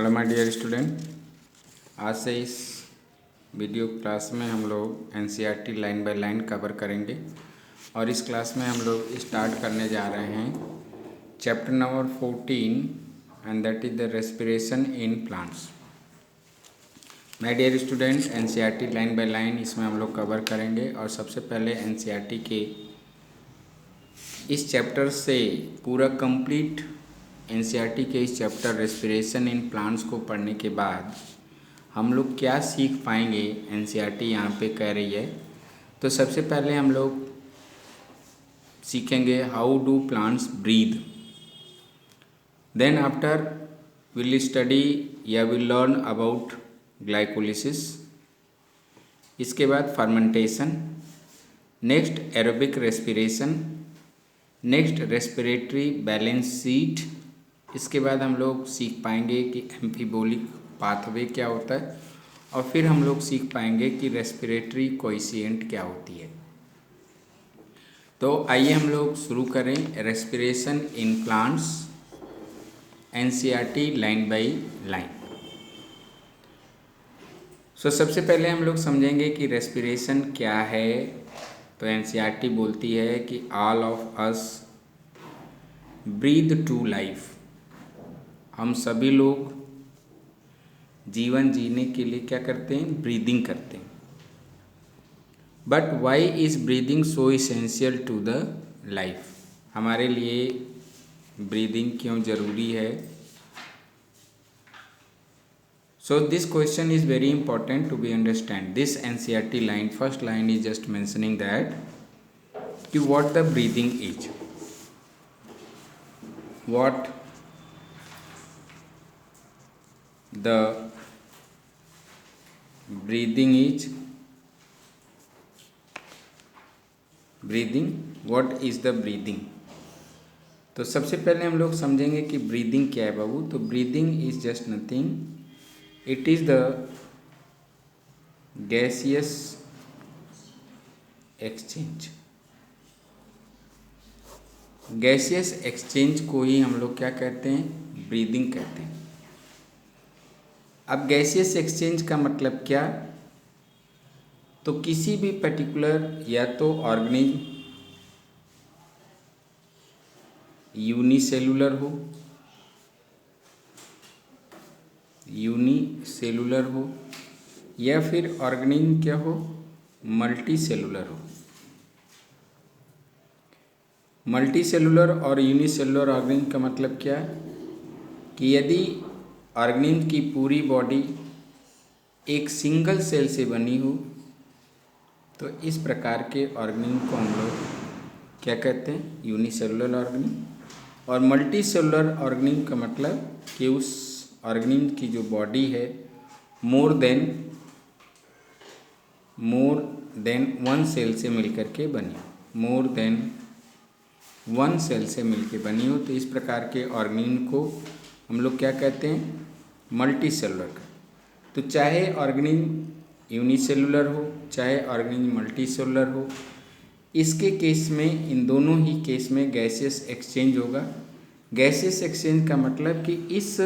Hello my dear student, आज से इस वीडियो क्लास में हम लोग NCERT line by line cover करेंगे और इस क्लास में हम लोग स्टार्ट करने जा रहे हैं chapter number 14 and that is the respiration in plants. My dear student, NCERT line by line इसमें हम लोग कवर करेंगे और सबसे पहले एनसीईआरटी के इस चैप्टर से पूरा कंप्लीट एनसीईआरटी के इस चैप्टर रेस्पिरेशन इन प्लांट्स को पढ़ने के बाद हम लोग क्या सीख पाएंगे, एनसीईआरटी यहाँ पे कह रही है। तो सबसे पहले हम लोग सीखेंगे how do plants breathe. Then after will study या विल लर्न अबाउट ग्लाइकोलिसिस। इसके बाद fermentation, next aerobic respiration, next respiratory balance sheet. इसके बाद हम लोग सीख पाएंगे कि एम्फीबोलिक पाथवे क्या होता है और फिर हम लोग सीख पाएंगे कि रेस्पिरेटरी कोएफिशिएंट क्या होती है। तो आइए हम लोग शुरू करें respiration in plants, NCERT line by line. सबसे पहले हम लोग समझेंगे कि रेस्पिरेशन क्या है। तो एनसीईआरटी बोलती है कि all of us breathe to life. हम सभी लोग जीवन जीने के लिए क्या करते हैं? ब्रीदिंग करते हैं। But why is breathing so essential to the life? हमारे लिए ब्रीदिंग क्यों जरूरी है? So this question is very important to be understand this NCERT line. First line is just mentioning that कि what the breathing is, what the breathing is, what is the breathing? तो सबसे पहले हम लोग समझेंगे कि ब्रीदिंग क्या है बाबू। तो breathing is just nothing, it is the gaseous exchange. Gaseous exchange को ही हम लोग क्या कहते हैं? ब्रीदिंग कहते हैं। अब गैसियस एक्सचेंज का मतलब क्या? तो किसी भी पर्टिकुलर या तो ऑर्गेनिज्म यूनिसेलुलर हो या फिर ऑर्गेनिज्म क्या हो? मल्टी सेलुलर हो। मल्टी सेलुलर और यूनिसेलुलर ऑर्गेनिज्म का मतलब क्या है कि यदि ऑर्गेनिज्म की पूरी बॉडी एक सिंगल सेल से बनी हो तो इस प्रकार के ऑर्गेनिज्म को हम लोग क्या कहते हैं? Unicellular organism. और मल्टी सेलुलर ऑर्गेनिज्म का मतलब कि उस ऑर्गेनिज्म की जो बॉडी है मोर देन वन सेल से मिलकर के बनी हो, मोर देन वन सेल से मिलकर बनी हो। तो इस प्रकार के ऑर्गेनिज्म को हम लोग क्या कहते हैं? मल्टी सेलुलर का। तो चाहे ऑर्गेनिज्म यूनिसेलुलर हो चाहे ऑर्गेनिज्म मल्टी सेलुलर हो, इसके केस में, इन दोनों ही केस में गैसियस एक्सचेंज होगा। गैसियस एक्सचेंज का मतलब कि इस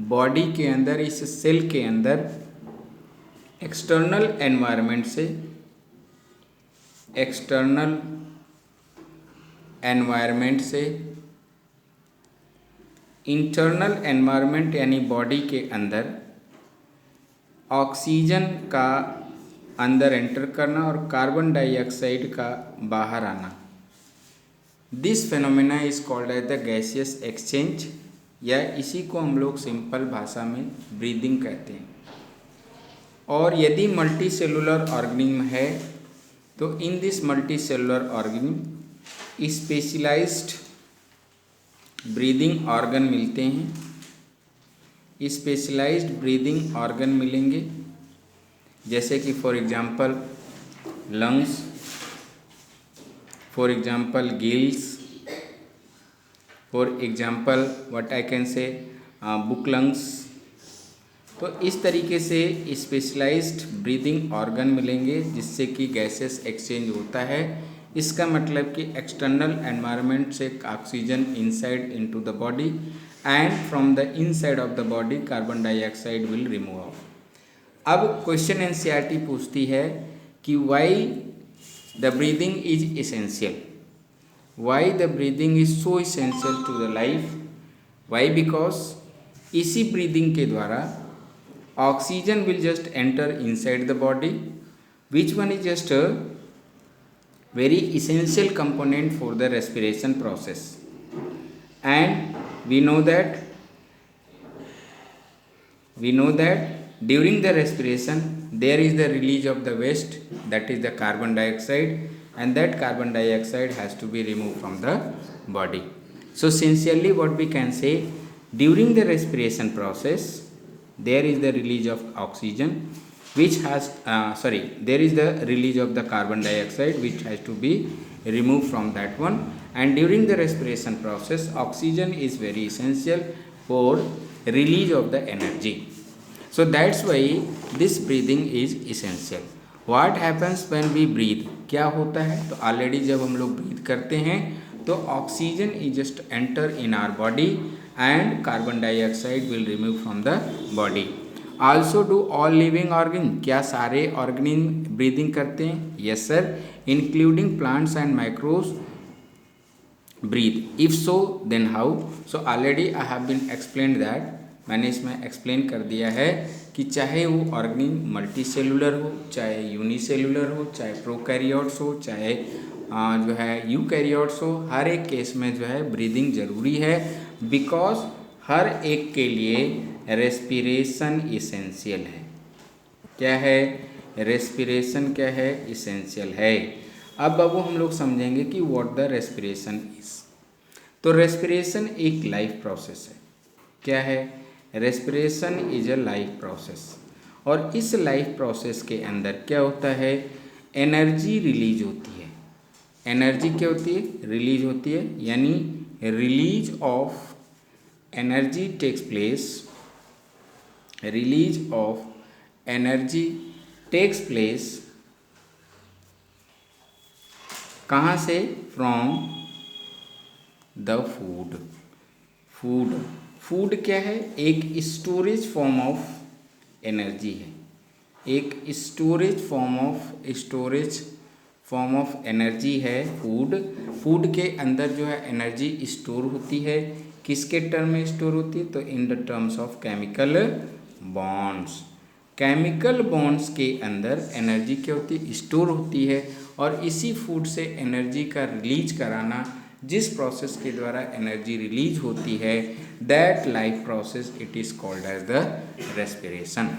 बॉडी के अंदर, इस सेल के अंदर एक्सटर्नल एनवायरनमेंट से इंटरनल एनवायरनमेंट यानी बॉडी के अंदर ऑक्सीजन का अंदर एंटर करना और कार्बन डाइऑक्साइड का बाहर आना, this phenomena is called as the gaseous exchange, या इसी को हम लोग सिंपल भाषा में ब्रीदिंग कहते हैं। और यदि मल्टी सेलुलर ऑर्गेनिज्म है तो in this multi cellular organism specialised breathing organ मिलते हैं। स्पेशलाइज्ड ब्रीदिंग ऑर्गन मिलेंगे जैसे कि for example lungs, for example gills, for example what I can say book lungs. तो इस तरीके से स्पेशलाइज्ड ब्रीदिंग ऑर्गन मिलेंगे जिससे कि गैसेस एक्सचेंज होता है। इसका मतलब कि एक्सटर्नल एनवायरनमेंट से oxygen inside into the body and from the inside of the body carbon dioxide will remove off. अब क्वेश्चन एनसीईआरटी पूछती है कि why the breathing is essential, why the breathing is so essential to the life, why because इसी breathing के द्वारा oxygen will just enter inside the body, which one is just a very essential component for the respiration process. And we know that during the respiration there is the release of the waste, that is the carbon dioxide, and that carbon dioxide has to be removed from the body. So sincerely what we can say, during the respiration process there is the release of oxygen which has there is the release of the carbon dioxide which has to be removed from that one, and during the respiration process oxygen is very essential for release of the energy. So that's why this breathing is essential. What happens when we breathe, क्या होता है, तो already जब हम लोग breathe करते हैं तो oxygen is just enter in our body and carbon dioxide will remove from the body. Also do all living organ, क्या सारे ऑर्गेनिज्म ब्रीदिंग करते हैं? Yes sir, including plants and microbes breathe. If so then how? So already I have been explain that, मैंने इसमें explain कर दिया है कि चाहे वो ऑर्गेनिज्म मल्टी सेलुलर हो, चाहे यूनिसेलुलर हो, चाहे प्रोकैरियोट्स हो, चाहे जो है यूकैरियोट्स हो, हर एक केस में जो है ब्रीदिंग ज़रूरी है, बिकॉज हर एक के लिए रेस्पिरेशन इसेंशियल है. क्या है? रेस्पिरेशन क्या है? इसेंशियल है. अब हम लोग समझेंगे कि व्हाट द रेस्पिरेशन इज. तो रेस्पिरेशन एक लाइफ प्रोसेस है. क्या है? Respiration is a life process. और इस लाइफ प्रोसेस के अंदर क्या होता है? एनर्जी रिलीज होती है. एनर्जी क्या होती है? रिलीज होती है, यानी release of energy takes place. Release of energy takes place कहाँ से? From the food. फूड क्या है? एक स्टोरेज फॉर्म ऑफ एनर्जी है. एक स्टोरेज फॉर्म ऑफ एनर्जी है फूड के अंदर जो है एनर्जी स्टोर होती है. किसके टर्म में स्टोर होती है? तो in the terms of chemical bonds. Chemical bonds के अंदर एनर्जी क्या होती है? स्टोर होती है. और इसी फूड से एनर्जी का रिलीज कराना, जिस प्रोसेस के द्वारा एनर्जी रिलीज होती है, that life process it is called as the respiration.